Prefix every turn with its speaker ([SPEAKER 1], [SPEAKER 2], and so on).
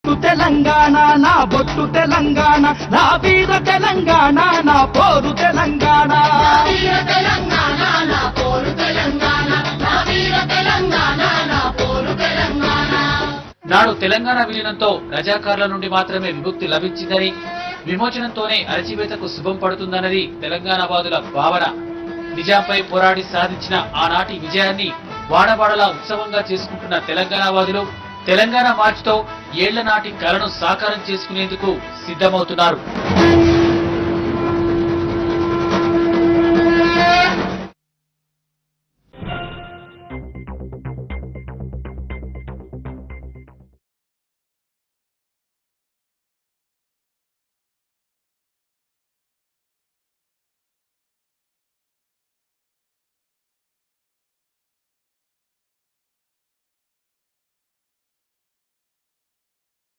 [SPEAKER 1] పొట్టు తెలంగాణ నా బొట్టు తెలంగాణ నా వీర తెలంగాణ నా పోరు తెలంగాణ
[SPEAKER 2] నాడు తెలంగాణ విలీనంతో రజాకార్ల నుండి మాత్రమే విముక్తి లభించిందని, విమోచనంతోనే అణచివేతకు శుభం పడుతుందన్నది తెలంగాణవాదుల భావన. నిజాంపై పోరాడి సాధించిన ఆనాటి విజయాన్ని వాడవాడలా ఉత్సవంగా చేసుకుంటున్న తెలంగాణవాదులు తెలంగాణ మార్చుతో ఏళ్ల నాటి కలను సాకారం చేసుకునేందుకు సిద్ధమవుతున్నారు.